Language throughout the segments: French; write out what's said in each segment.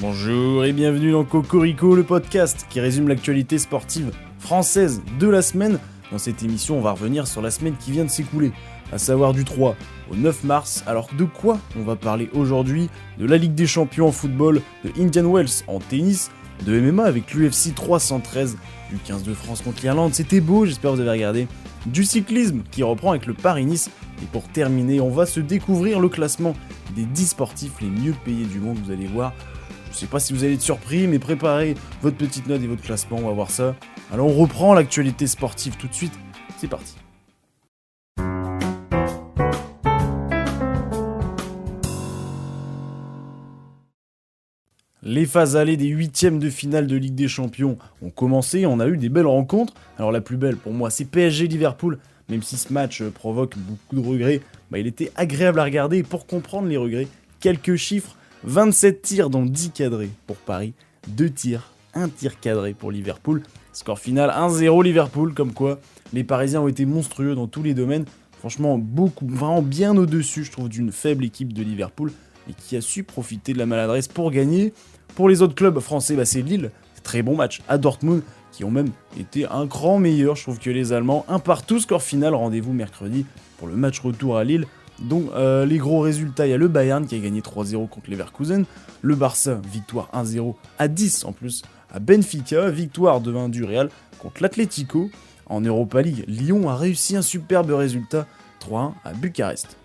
Bonjour et bienvenue dans Cocorico, le podcast qui résume l'actualité sportive française de la semaine. Dans cette émission, on va revenir sur la semaine qui vient de s'écouler, à savoir du 3 au 9 mars. Alors de quoi on va parler aujourd'hui? De la Ligue des Champions en football, de Indian Wells en tennis, de MMA avec l'UFC 313, du 15 de France contre l'Irlande, c'était beau, j'espère que vous avez regardé, du cyclisme qui reprend avec le Paris-Nice, et pour terminer, on va se découvrir le classement des 10 sportifs les mieux payés du monde, vous allez voir. Je sais pas si vous allez être surpris, mais préparez votre petite note et votre classement, on va voir ça. Alors on reprend l'actualité sportive tout de suite, c'est parti. Les phases allées des 8ème de finale de Ligue des Champions ont commencé, on a eu des belles rencontres. Alors la plus belle pour moi c'est PSG-Liverpool, même si ce match provoque beaucoup de regrets, il était agréable à regarder et pour comprendre les regrets, quelques chiffres. 27 tirs dont 10 cadrés pour Paris, 2 tirs, 1 tir cadré pour Liverpool. Score final 1-0 Liverpool, comme quoi les Parisiens ont été monstrueux dans tous les domaines. Franchement, vraiment bien au-dessus, je trouve, d'une faible équipe de Liverpool et qui a su profiter de la maladresse pour gagner. Pour les autres clubs français, c'est Lille, très bon match à Dortmund, qui ont même été un cran meilleur, je trouve, que les Allemands. Un partout, score final, rendez-vous mercredi pour le match retour à Lille. Donc les gros résultats, il y a le Bayern qui a gagné 3-0 contre Leverkusen, le Barça, victoire 1-0 à 10 en plus à Benfica, victoire 2-1 du Real contre l'Atlético. En Europa League, Lyon a réussi un superbe résultat, 3-1 à Bucarest.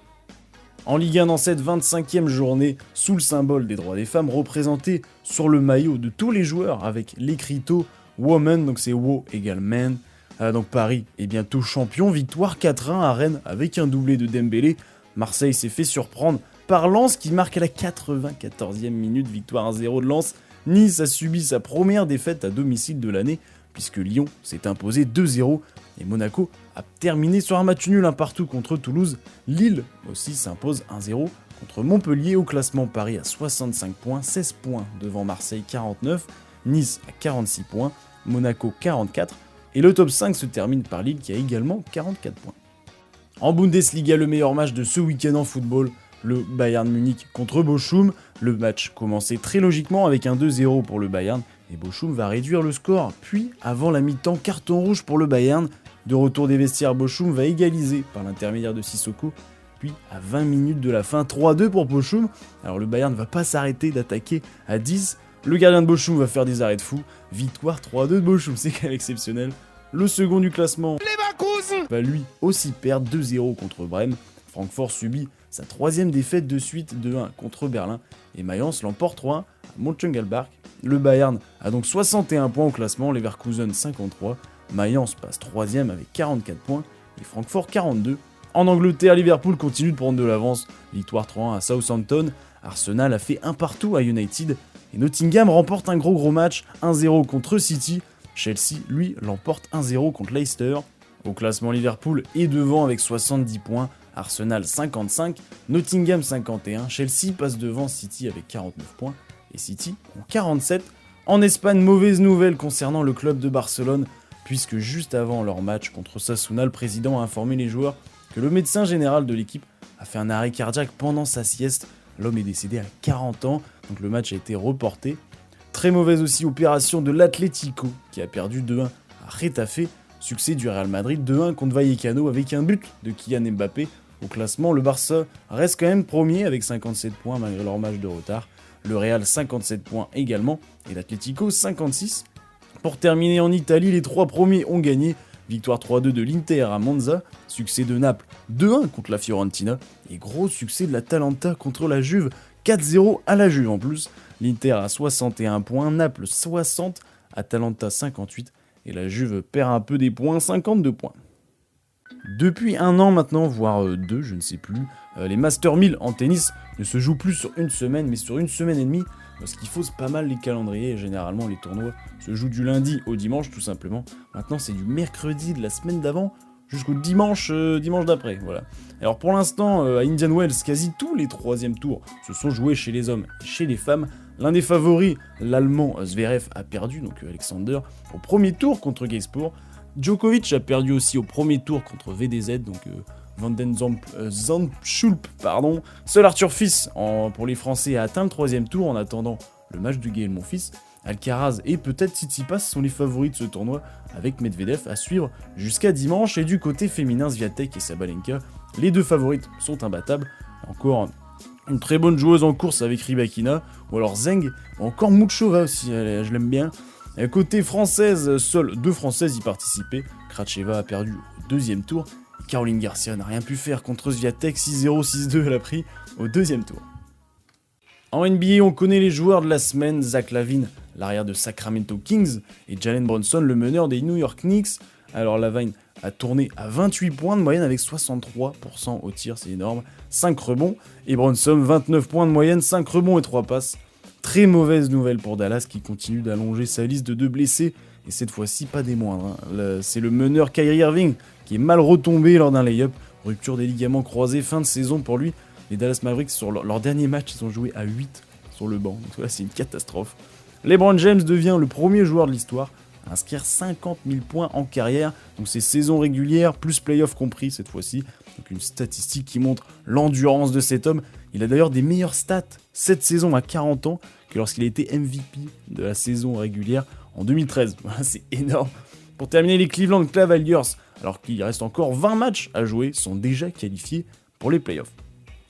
En Ligue 1 dans cette 25e journée, sous le symbole des droits des femmes, représenté sur le maillot de tous les joueurs avec l'écriteau Woman, donc c'est Wo égale Man. Donc Paris est bientôt champion, victoire 4-1 à Rennes avec un doublé de Dembélé. Marseille s'est fait surprendre par Lens qui marque à la 94e minute, victoire 1-0 de Lens. Nice a subi sa première défaite à domicile de l'année puisque Lyon s'est imposé 2-0 et Monaco a terminé sur un match nul 1 partout contre Toulouse. Lille aussi s'impose 1-0 contre Montpellier. Au classement, Paris à 65 points, 16 points devant Marseille 49, Nice à 46 points, Monaco 44 et le top 5 se termine par Lille qui a également 44 points. En Bundesliga, le meilleur match de ce week-end en football, le Bayern Munich contre Bochum. Le match commençait très logiquement avec un 2-0 pour le Bayern et Bochum va réduire le score. Puis, avant la mi-temps, carton rouge pour le Bayern. De retour des vestiaires, Bochum va égaliser par l'intermédiaire de Sissoko. Puis, à 20 minutes de la fin, 3-2 pour Bochum. Alors le Bayern ne va pas s'arrêter d'attaquer à 10. Le gardien de Bochum va faire des arrêts de fou. Victoire 3-2 de Bochum, c'est quand même exceptionnel. Le second du classement va lui aussi perdre 2-0 contre Brême. Francfort subit sa troisième défaite de suite 2-1 contre Berlin et Mayence l'emporte 3-1 à Mönchengladbach. Le Bayern a donc 61 points au classement, Leverkusen 53, Mayence passe 3ème avec 44 points et Francfort 42. En Angleterre, Liverpool continue de prendre de l'avance, victoire 3-1 à Southampton, Arsenal a fait un partout à United et Nottingham remporte un gros match 1-0 contre City. Chelsea, lui, l'emporte 1-0 contre Leicester. Au classement, Liverpool est devant avec 70 points, Arsenal 55, Nottingham 51, Chelsea passe devant City avec 49 points et City ont 47. En Espagne, mauvaise nouvelle concernant le club de Barcelone, puisque juste avant leur match contre Osasuna, le président a informé les joueurs que le médecin général de l'équipe a fait un arrêt cardiaque pendant sa sieste. L'homme est décédé à 40 ans, donc le match a été reporté. Très mauvaise aussi opération de l'Atlético qui a perdu 2-1 à Getafe. Succès du Real Madrid 2-1 contre Vallecano avec un but de Kylian Mbappé. Au classement, le Barça reste quand même premier avec 57 points malgré leur match de retard. Le Real 57 points également et l'Atlético 56. Pour terminer en Italie, les 3 premiers ont gagné. Victoire 3-2 de l'Inter à Monza. Succès de Naples 2-1 contre la Fiorentina. Et gros succès de l'Atalanta contre la Juve 4-0 à la Juve en plus. L'Inter a 61 points, Naples 60, Atalanta 58 et la Juve perd un peu des points, 52 points. Depuis un an maintenant, voire 2, je ne sais plus, les Master 1000 en tennis ne se jouent plus sur une semaine mais sur une semaine et demie, parce qu'il fausse pas mal les calendriers et généralement les tournois se jouent du lundi au dimanche tout simplement. Maintenant c'est du mercredi de la semaine d'avant jusqu'au dimanche d'après, voilà. Alors pour l'instant, à Indian Wells, quasi tous les 3e tours se sont joués chez les hommes et chez les femmes. L'un des favoris, l'Allemand Zverev, a perdu, donc Alexander, au premier tour contre Gainsbourg. Djokovic a perdu aussi au premier tour contre VDZ, donc Zandschulp. Seul Arthur Fils, pour les Français, a atteint le 3e tour en attendant le match de Gaël Monfils. Alcaraz et peut-être Tsitsipas sont les favoris de ce tournoi, avec Medvedev à suivre jusqu'à dimanche. Et du côté féminin, Swiatek et Sabalenka, les deux favorites sont imbattables. Encore une très bonne joueuse en course avec Rybakina, ou alors Zeng, ou encore Muchova aussi, je l'aime bien. Et côté française, seules 2 françaises y participaient. Kracheva a perdu au deuxième tour, et Caroline Garcia n'a rien pu faire contre Swiatek, 6-0, 6-2 elle a pris au deuxième tour. En NBA, on connaît les joueurs de la semaine, Zach LaVine, l'arrière de Sacramento Kings, et Jalen Brunson, le meneur des New York Knicks. Alors LaVine a tourné à 28 points de moyenne avec 63% au tir, c'est énorme, 5 rebonds, et Brunson 29 points de moyenne, 5 rebonds et 3 passes. Très mauvaise nouvelle pour Dallas qui continue d'allonger sa liste de 2 blessés, et cette fois-ci pas des moindres. C'est le meneur Kyrie Irving qui est mal retombé lors d'un lay-up, rupture des ligaments croisés, fin de saison pour lui. Les Dallas Mavericks, sur leur dernier match, ils ont joué à 8 sur le banc, donc là c'est une catastrophe. LeBron James devient le premier joueur de l'histoire à inscrire 50 000 points en carrière, donc c'est saison régulière plus playoff compris cette fois-ci, donc une statistique qui montre l'endurance de cet homme. Il a d'ailleurs des meilleures stats cette saison à 40 ans que lorsqu'il a été MVP de la saison régulière en 2013, voilà, c'est énorme. Pour terminer, les Cleveland Cavaliers, alors qu'il reste encore 20 matchs à jouer, sont déjà qualifiés pour les playoffs.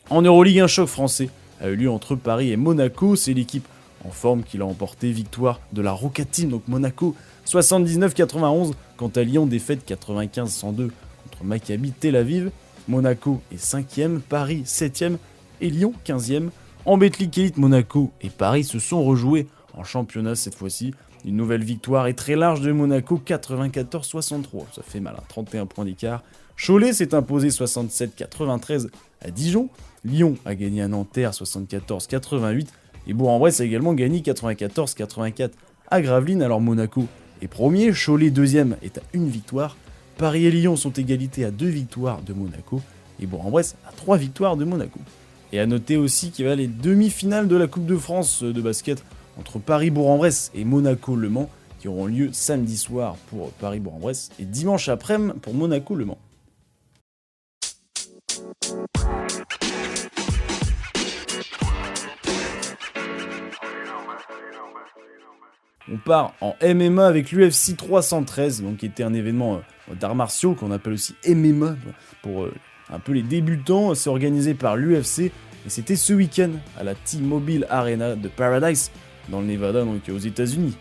En Euroleague, un choc français a eu lieu entre Paris et Monaco, c'est l'équipe en forme qui l'a emporté, victoire de la Rocket Team, donc Monaco 79-91, quant à Lyon, défaite 95-102 contre Maccabi Tel Aviv. Monaco est 5e, Paris 7e et Lyon 15e. En Betclic Elite, Monaco et Paris se sont rejoués en championnat cette fois-ci. Une nouvelle victoire est très large de Monaco, 94-63, ça fait mal, 31 points d'écart. Cholet s'est imposé 67-93 à Dijon. Lyon a gagné à Nanterre 74-88. Et Bourg-en-Bresse a également gagné 94-84 à Gravelines. Alors Monaco est premier, Cholet deuxième est à 1 victoire. Paris et Lyon sont égalité à 2 victoires de Monaco. Et Bourg-en-Bresse à 3 victoires de Monaco. Et à noter aussi qu'il y a les demi-finales de la Coupe de France de basket entre Paris-Bourg-en-Bresse et Monaco-Le Mans qui auront lieu samedi soir pour Paris-Bourg-en-Bresse et dimanche après-midi pour Monaco-Le Mans. On part en MMA avec l'UFC 313, donc qui était un événement d'arts martiaux qu'on appelle aussi MMA pour un peu les débutants. C'est organisé par l'UFC et c'était ce week-end à la T-Mobile Arena de Paradise dans le Nevada, donc aux États-Unis.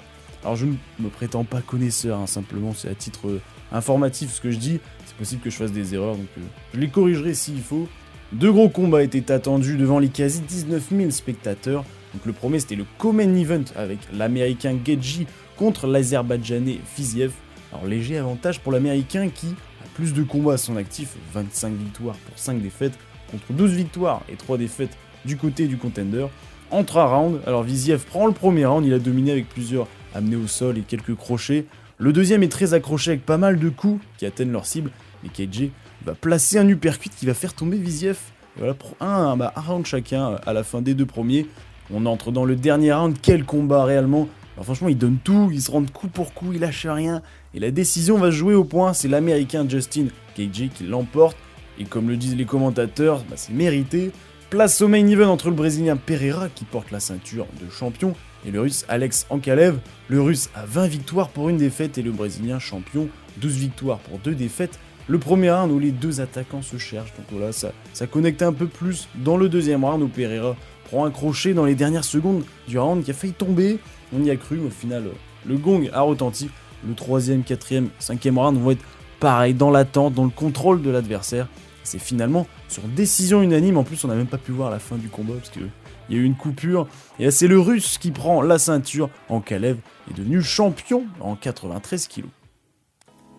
Alors je ne me prétends pas connaisseur, simplement c'est à titre informatif ce que je dis. C'est possible que je fasse des erreurs, donc je les corrigerai s'il faut. 2 gros combats étaient attendus devant les quasi 19 000 spectateurs. Donc le premier c'était le co-main event avec l'américain Gaethje contre l'azerbaïdjanais Fiziev. Alors léger avantage pour l'américain qui a plus de combats à son actif, 25 victoires pour 5 défaites contre 12 victoires et 3 défaites du côté du contender. En 3 rounds, alors Fiziev prend le premier round, il a dominé avec plusieurs amenés au sol et quelques crochets. Le deuxième est très accroché avec pas mal de coups qui atteignent leur cible, mais Gaethje va placer un uppercut qui va faire tomber Fiziev. Et voilà pour un round chacun à la fin des 2 premiers. On entre dans le dernier round, quel combat réellement. Alors franchement, ils donnent tout, ils se rendent coup pour coup, ils lâchent rien. Et la décision va se jouer au point, c'est l'américain Justin Gaethje qui l'emporte. Et comme le disent les commentateurs, c'est mérité. Place au main event entre le brésilien Pereira qui porte la ceinture de champion et le russe Alex Ankalev. Le russe a 20 victoires pour 1 défaite et le brésilien champion 12 victoires pour 2 défaites. Le premier round où les 2 attaquants se cherchent, donc voilà, ça connecte un peu plus. Dans le deuxième round où Pereira prend un crochet dans les dernières secondes du round qui a failli tomber, on y a cru, mais au final le gong a retenti. Le 3e, 4e, 5e round vont être pareil, dans l'attente, dans le contrôle de l'adversaire. C'est finalement sur décision unanime, en plus on n'a même pas pu voir la fin du combat parce qu'il y a eu une coupure. Et là c'est le russe qui prend la ceinture. Ankalev est devenu champion en 93 kg.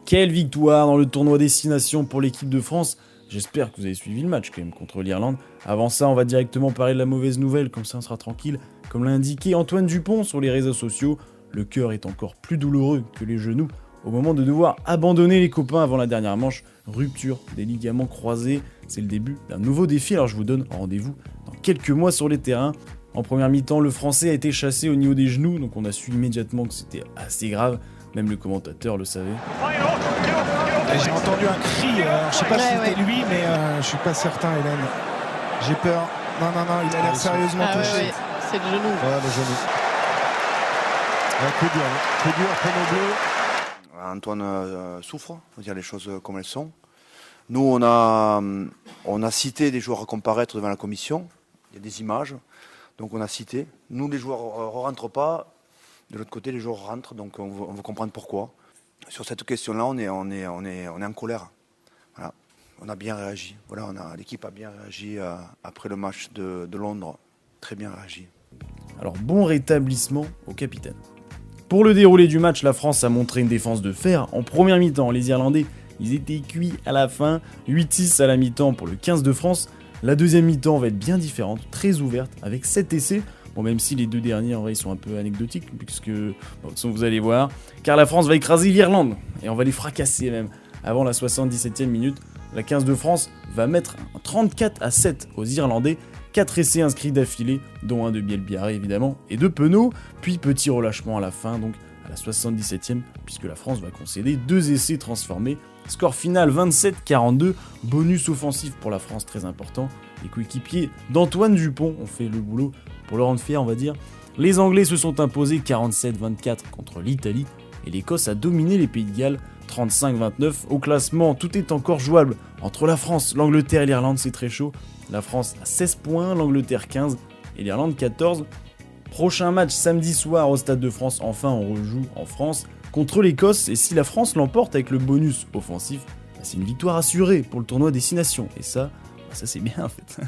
Quelle victoire dans le tournoi Destination pour l'équipe de France. J'espère que vous avez suivi le match quand même contre l'Irlande. Avant ça, on va directement parler de la mauvaise nouvelle, comme ça on sera tranquille. Comme l'a indiqué Antoine Dupont sur les réseaux sociaux, le cœur est encore plus douloureux que les genoux au moment de devoir abandonner les copains avant la dernière manche. Rupture des ligaments croisés, c'est le début d'un nouveau défi, alors je vous donne rendez-vous dans quelques mois sur les terrains. En première mi-temps, le Français a été chassé au niveau des genoux, donc on a su immédiatement que c'était assez grave, même le commentateur le savait. J'ai entendu un cri, je sais pas si c'était lui, mais je suis pas certain, Hélène. J'ai peur. Non, il a l'air sérieusement touché. C'est le genou. Ouais, le genou. Coup dur pour nos bleus. Antoine souffre, faut dire les choses comme elles sont. Nous, on a cité des joueurs à comparaître devant la commission. Il y a des images, donc on a cité. Nous, les joueurs ne rentrent pas. De l'autre côté, les joueurs rentrent, donc on veut comprendre pourquoi. Sur cette question-là, on est en colère. Voilà. On a bien réagi. Voilà, l'équipe a bien réagi après le match de Londres. Très bien réagi. Alors bon rétablissement au capitaine. Pour le déroulé du match, la France a montré une défense de fer. En première mi-temps, les Irlandais, ils étaient cuits à la fin. 8-6 à la mi-temps pour le 15 de France. La deuxième mi-temps va être bien différente, très ouverte, avec 7 essais. Bon, même si les deux derniers, en vrai, ils sont un peu anecdotiques, puisque, vous allez voir, car la France va écraser l'Irlande, et on va les fracasser même. Avant la 77e minute, la 15 de France va mettre un 34-7 aux Irlandais, 4 essais inscrits d'affilée, dont un de Bielbiarré évidemment, et 2 Penaud, puis petit relâchement à la fin, donc à la 77e, puisque la France va concéder 2 essais transformés. Score final 27-42, bonus offensif pour la France très important. Les coéquipiers d'Antoine Dupont ont fait le boulot pour le rendre fier, on va dire. Les Anglais se sont imposés 47-24 contre l'Italie, et l'Écosse a dominé les Pays de Galles 35-29. Au classement, tout est encore jouable. Entre la France, l'Angleterre et l'Irlande, c'est très chaud. La France a 16 points, l'Angleterre 15 et l'Irlande 14. Prochain match samedi soir au Stade de France, enfin on rejoue en France contre l'Écosse, et si la France l'emporte avec le bonus offensif, c'est une victoire assurée pour le tournoi Destination, et ça c'est bien en fait.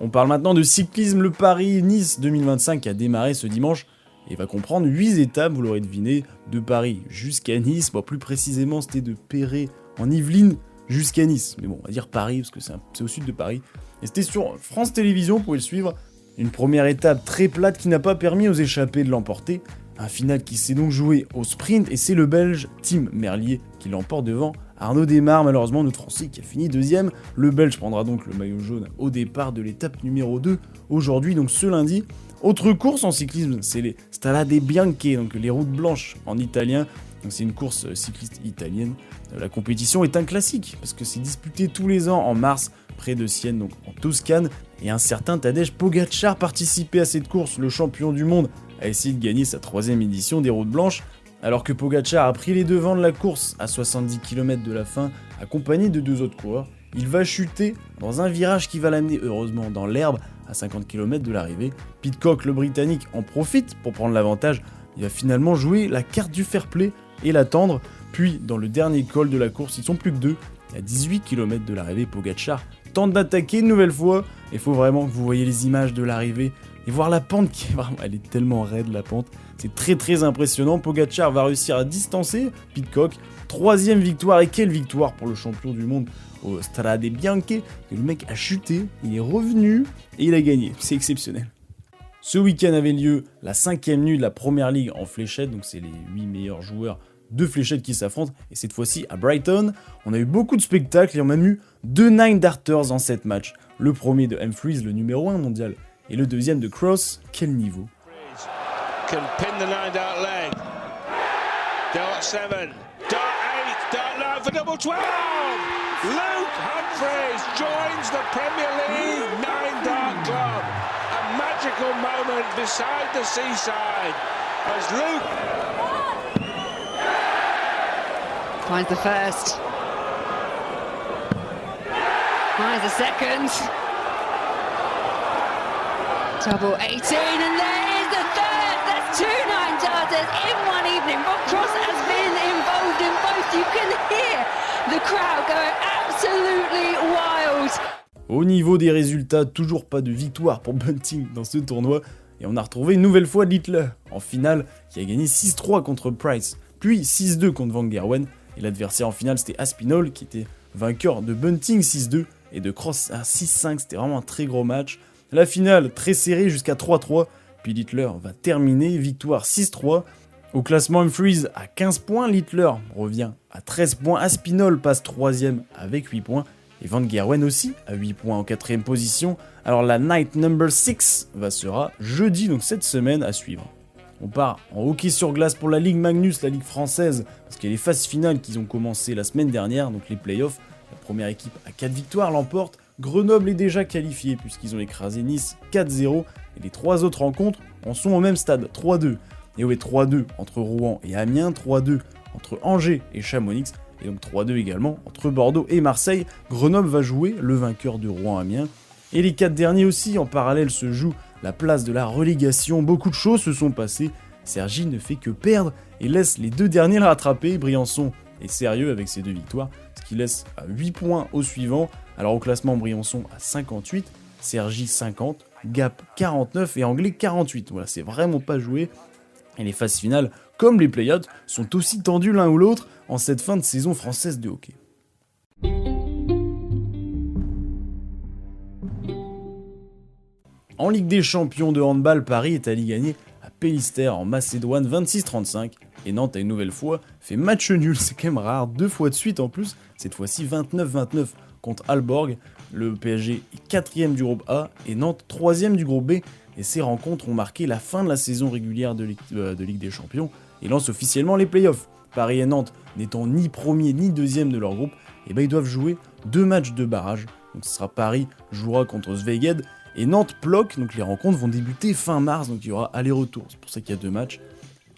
On parle maintenant de cyclisme, le Paris-Nice 2025 a démarré ce dimanche, et va comprendre 8 étapes, vous l'aurez deviné, de Paris jusqu'à Nice, bon, plus précisément c'était de Perret en Yvelines jusqu'à Nice, mais bon on va dire Paris parce que c'est au sud de Paris, et c'était sur France Télévisions, vous pouvez le suivre. Une première étape très plate qui n'a pas permis aux échappés de l'emporter. Un final qui s'est donc joué au sprint, et c'est le Belge Tim Merlier qui l'emporte devant Arnaud Démare, malheureusement notre Français qui a fini deuxième. Le Belge prendra donc le maillot jaune au départ de l'étape numéro 2 aujourd'hui, donc ce lundi. Autre course en cyclisme, c'est les Strade Bianche, donc les routes blanches en italien. Donc c'est une course cycliste italienne. La compétition est un classique parce que c'est disputé tous les ans en mars près de Sienne, donc en Toscane. Et un certain Tadej Pogačar participait à cette course. Le champion du monde a essayé de gagner sa 3e édition des routes blanches, alors que Pogačar a pris les devants de la course à 70 km de la fin, accompagné de 2 autres coureurs. Il va chuter dans un virage qui va l'amener heureusement dans l'herbe à 50 km de l'arrivée. Pidcock, le Britannique, en profite pour prendre l'avantage. Il va finalement jouer la carte du fair play et l'attendre. Puis, dans le dernier col de la course, ils sont plus que 2. À 18 km de l'arrivée, Pogačar tente d'attaquer une nouvelle fois. Il faut vraiment que vous voyez les images de l'arrivée et voir la pente qui est vraiment, elle est tellement raide la pente. C'est très très impressionnant. Pogačar va réussir à distancer Pidcock. 3e victoire, et quelle victoire pour le champion du monde au Strade Bianche. Le mec a chuté, il est revenu et il a gagné. C'est exceptionnel. Ce week-end avait lieu la 5e nuit de la Première Ligue en fléchette, donc c'est les 8 meilleurs joueurs de fléchettes qui s'affrontent, et cette fois-ci à Brighton. On a eu beaucoup de spectacles et on a même eu 2 Nine Darters en 7 matchs. Le premier de Humphries, le numéro 1 mondial, et le deuxième de Cross. Quel niveau! Can pin the 9 dart leg. Dart 7, dart 8, dart 9 for double 12. Luke Humphries joins the Premier League 9 dart club. A magical moment beside the seaside as Luke finds the first. Finds the second. Double 18, and there is the third. That's 2 9 darters in one evening. Rob Cross has been involved in both. You can hear the crowd going absolutely wild. Au niveau des résultats, toujours pas de victoire pour Bunting dans ce tournoi. Et on a retrouvé une nouvelle fois Littler en finale, qui a gagné 6-3 contre Price, puis 6-2 contre Van Gerwen. Et l'adversaire en finale, c'était Aspinall, qui était vainqueur de Bunting 6-2 et de Cross à 6-5. C'était vraiment un très gros match. La finale, très serrée jusqu'à 3-3. Puis Littler va terminer, victoire 6-3. Au classement, Humphries à 15 points, Littler revient à 13 points. Aspinall passe 3e avec 8 points. Et Van Gerwen aussi à 8 points en 4e position. Alors la night number 6 sera jeudi, donc cette semaine à suivre. On part en hockey sur glace pour la Ligue Magnus, la Ligue française, parce qu'il y a les phases finales qui ont commencé la semaine dernière, donc les playoffs. La première équipe à 4 victoires l'emporte. Grenoble est déjà qualifié puisqu'ils ont écrasé Nice 4-0, et les 3 autres rencontres en sont au même stade, 3-2. Et ouais, 3-2 entre Rouen et Amiens, 3-2 entre Angers et Chamonix, et donc 3-2 également entre Bordeaux et Marseille. Grenoble va jouer le vainqueur de Rouen-Amiens. Et les 4 derniers aussi, en parallèle se jouent la place de la relégation. Beaucoup de choses se sont passées. Cergy ne fait que perdre et laisse les 2 derniers le rattraper. Briançon est sérieux avec ses 2 victoires, ce qui laisse à 8 points au suivant. Alors au classement, Briançon à 58, Cergy 50, Gap 49 et Anglet 48. Voilà, c'est vraiment pas joué. Et les phases finales, comme les play-outs, sont aussi tendues l'un ou l'autre en cette fin de saison française de hockey. En Ligue des Champions de handball, Paris est allé gagner à Pélistère en Macédoine 26-35 et Nantes a une nouvelle fois fait match nul, c'est quand même rare, 2 fois de suite en plus, cette fois-ci 29-29 contre Aalborg. Le PSG est 4ème du groupe A et Nantes 3ème du groupe B et ces rencontres ont marqué la fin de la saison régulière de Ligue des Champions et lancent officiellement les playoffs. Paris et Nantes n'étant ni premier ni deuxième de leur groupe, et ils doivent jouer 2 matchs de barrage. Donc ce sera Paris jouera contre Szeged et Nantes bloque, donc les rencontres vont débuter fin mars, donc il y aura aller-retour, c'est pour ça qu'il y a 2 matchs.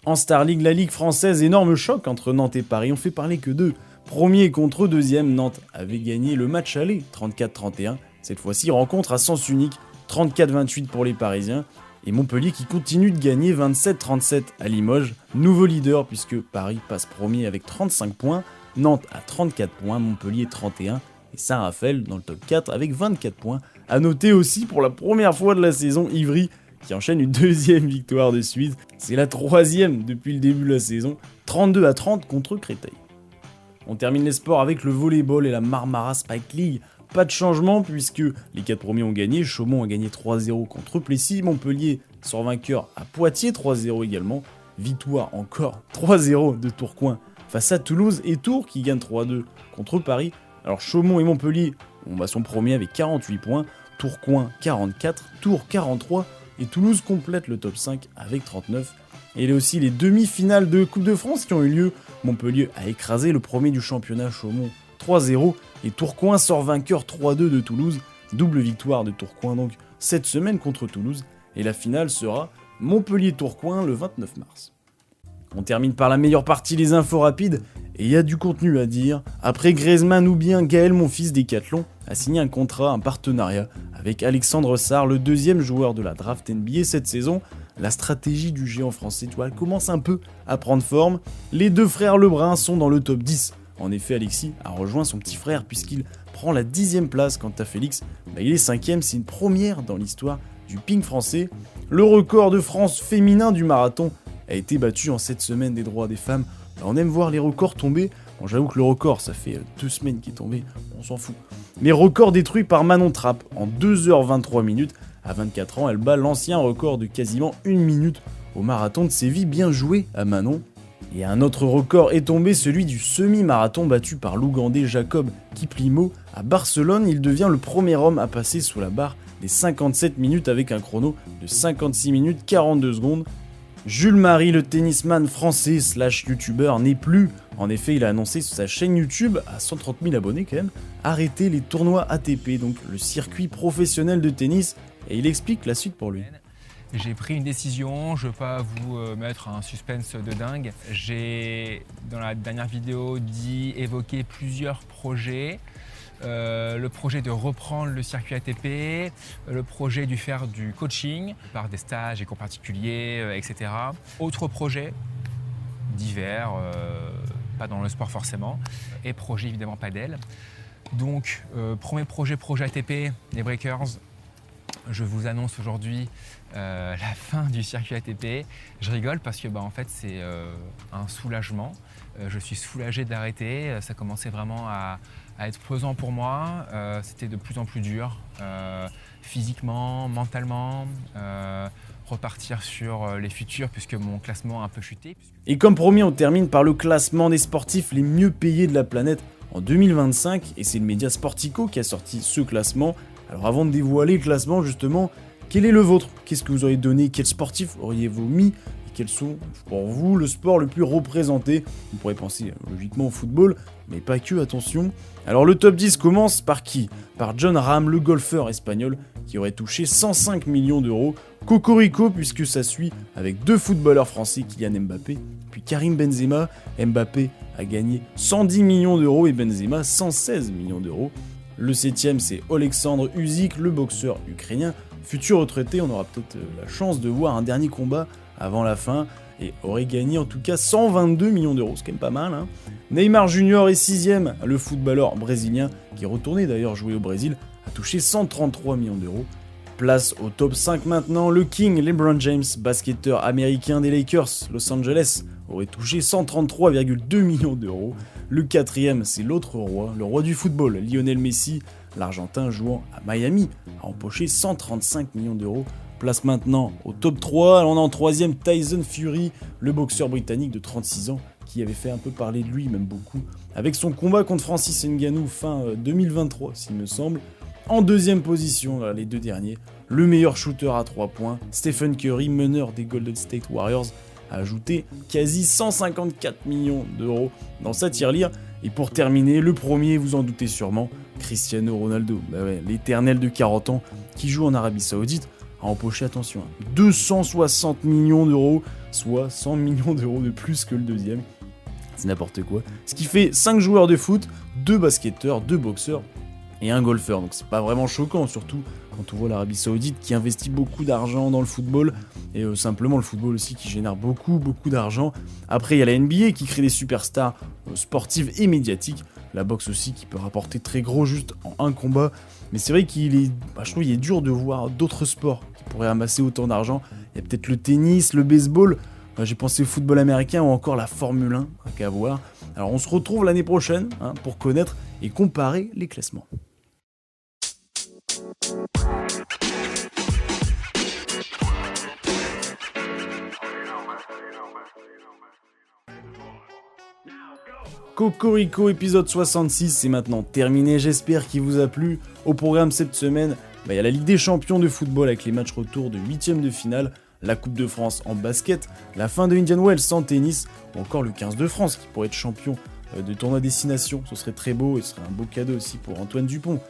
En Star League, la Ligue française, énorme choc entre Nantes et Paris, on fait parler que d'eux. Premier contre deuxième, Nantes avait gagné le match aller, 34-31. Cette fois-ci, rencontre à sens unique, 34-28 pour les Parisiens. Et Montpellier qui continue de gagner 27-37 à Limoges. Nouveau leader puisque Paris passe premier avec 35 points, Nantes à 34 points, Montpellier 31 et Saint-Raphaël dans le top 4 avec 24 points. A noter aussi pour la première fois de la saison, Ivry qui enchaîne une 2e victoire de suite. C'est la 3e depuis le début de la saison, 32-30 contre Créteil. On termine les sports avec le volleyball et la Marmara Spike League. Pas de changement puisque les 4 premiers ont gagné. Chaumont a gagné 3-0 contre Plessis. Montpellier sort vainqueur à Poitiers 3-0 également. Victoire encore 3-0 de Tourcoing face à Toulouse et Tours qui gagne 3-2 contre Paris. Alors Chaumont et Montpellier sont premiers avec 48 points. Tourcoing 44, Tours 43 et Toulouse complète le top 5 avec 39. Et il y a aussi les demi-finales de Coupe de France qui ont eu lieu. Montpellier a écrasé le premier du championnat Chaumont 3-0 et Tourcoing sort vainqueur 3-2 de Toulouse. Double victoire de Tourcoing donc cette semaine contre Toulouse. Et la finale sera Montpellier-Tourcoing le 29 mars. On termine par la meilleure partie, les infos rapides. Et il y a du contenu à dire. Après Griezmann ou bien Gaël Monfils Décathlon a signé un contrat, un partenariat avec Alexandre Sarr, le 2e joueur de la draft NBA cette saison. La stratégie du géant français, tu vois, elle commence un peu à prendre forme. Les 2 frères Lebrun sont dans le top 10. En effet, Alexis a rejoint son petit frère puisqu'il prend la 10e place. Quant à Félix, il est 5e, c'est une première dans l'histoire du ping français. Le record de France féminin du marathon a été battu en cette semaine des droits des femmes. On aime voir les records tomber. Bon, j'avoue que le record, ça fait 2 semaines qu'il est tombé, on s'en fout. Mais record détruit par Manon Trapp en 2h23 minutes. À 24 ans, elle bat l'ancien record de quasiment 1 minute au marathon de Séville. Bien joué à Manon. Et un autre record est tombé, celui du semi-marathon battu par l'Ougandais Jacob Kiplimo. À Barcelone, il devient le premier homme à passer sous la barre des 57 minutes avec un chrono de 56 minutes 42 secondes. Jules Marie, le tennisman français / youtubeur, n'est plus. En effet, il a annoncé sur sa chaîne YouTube, à 130 000 abonnés quand même, arrêter les tournois ATP, donc le circuit professionnel de tennis, et il explique la suite pour lui. J'ai pris une décision, je ne veux pas vous mettre un suspense de dingue. J'ai, dans la dernière vidéo, évoqué plusieurs projets. Le projet de reprendre le circuit ATP, le projet de faire du coaching par des stages et cours particuliers, etc. Autres projets divers, pas dans le sport forcément, et projet évidemment padel. Donc, premier projet ATP, les Breakers. Je vous annonce aujourd'hui la fin du circuit ATP. Je rigole parce que en fait, c'est un soulagement. Je suis soulagé d'arrêter. Ça commençait vraiment à être pesant pour moi. C'était de plus en plus dur, physiquement, mentalement. Repartir sur les futurs puisque mon classement a un peu chuté. Et comme promis, on termine par le classement des sportifs les mieux payés de la planète en 2025. Et c'est le média Sportico qui a sorti ce classement. Alors avant de dévoiler le classement justement, quel est le vôtre? Qu'est-ce que vous auriez donné? Quel sportif auriez-vous mis? Et quels sont, pour vous, le sport le plus représenté? Vous pourrez penser logiquement au football, mais pas que, attention. Alors le top 10 commence par qui? Par Jon Rahm, le golfeur espagnol, qui aurait touché 105 millions d'euros. Cocorico, puisque ça suit avec 2 footballeurs français, Kylian Mbappé, puis Karim Benzema. Mbappé a gagné 110 millions d'euros et Benzema 116 millions d'euros. Le 7ème, c'est Oleksandr Usyk, le boxeur ukrainien. Futur retraité, on aura peut-être la chance de voir un dernier combat avant la fin, et aurait gagné en tout cas 122 millions d'euros, c'est quand même pas mal. Hein. Neymar Junior est 6ème, le footballeur brésilien, qui est retourné d'ailleurs jouer au Brésil, a touché 133 millions d'euros. Place au top 5 maintenant, le King LeBron James, basketteur américain des Lakers, Los Angeles, aurait touché 133,2 millions d'euros. Le 4ème, c'est l'autre roi, le roi du football, Lionel Messi, l'Argentin jouant à Miami, a empoché 135 millions d'euros. Place maintenant au top 3, on a en 3ème Tyson Fury, le boxeur britannique de 36 ans, qui avait fait un peu parler de lui, même beaucoup, avec son combat contre Francis Ngannou fin 2023, s'il me semble. En 2ème position, les 2 derniers, le meilleur shooter à 3 points, Stephen Curry, meneur des Golden State Warriors, a ajouté quasi 154 millions d'euros dans sa tirelire. Et pour terminer, le premier, vous en doutez sûrement, Cristiano Ronaldo, l'éternel de 40 ans, qui joue en Arabie Saoudite, a empoché, attention, 260 millions d'euros, soit 100 millions d'euros de plus que le deuxième. C'est n'importe quoi. Ce qui fait 5 joueurs de foot, 2 basketteurs, 2 boxeurs et un golfeur. Donc c'est pas vraiment choquant, surtout quand on voit l'Arabie Saoudite qui investit beaucoup d'argent dans le football, et simplement le football aussi qui génère beaucoup d'argent. Après il y a la NBA qui crée des superstars sportives et médiatiques, la boxe aussi qui peut rapporter très gros juste en un combat. Mais c'est vrai je trouve qu'il est dur de voir d'autres sports qui pourraient amasser autant d'argent. Il y a peut-être le tennis, le baseball, j'ai pensé au football américain ou encore la Formule 1, qu'à voir. Alors on se retrouve l'année prochaine pour connaître et comparer les classements. Cocorico épisode 66, c'est maintenant terminé, j'espère qu'il vous a plu. Au programme cette semaine, il y a la Ligue des Champions de football avec les matchs retour de 8ème de finale, la Coupe de France en basket, la fin de Indian Wells en tennis, ou encore le 15 de France qui pourrait être champion de tournoi destination, ce serait très beau et ce serait un beau cadeau aussi pour Antoine Dupont.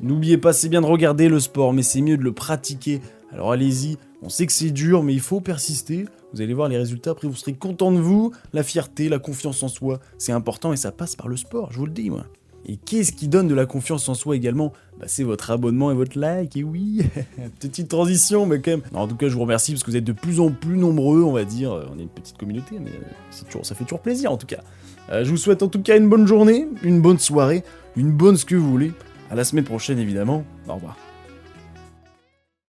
N'oubliez pas, c'est bien de regarder le sport, mais c'est mieux de le pratiquer, alors allez-y, on sait que c'est dur, mais il faut persister. Vous allez voir les résultats, après vous serez content de vous. La fierté, la confiance en soi, c'est important et ça passe par le sport, je vous le dis moi. Et qu'est-ce qui donne de la confiance en soi également ? C'est votre abonnement et votre like, et oui, petite transition, mais quand même. Non, en tout cas, je vous remercie parce que vous êtes de plus en plus nombreux, on va dire. On est une petite communauté, mais ça fait toujours plaisir en tout cas. Je vous souhaite en tout cas une bonne journée, une bonne soirée, une bonne ce que vous voulez. À la semaine prochaine évidemment, au revoir.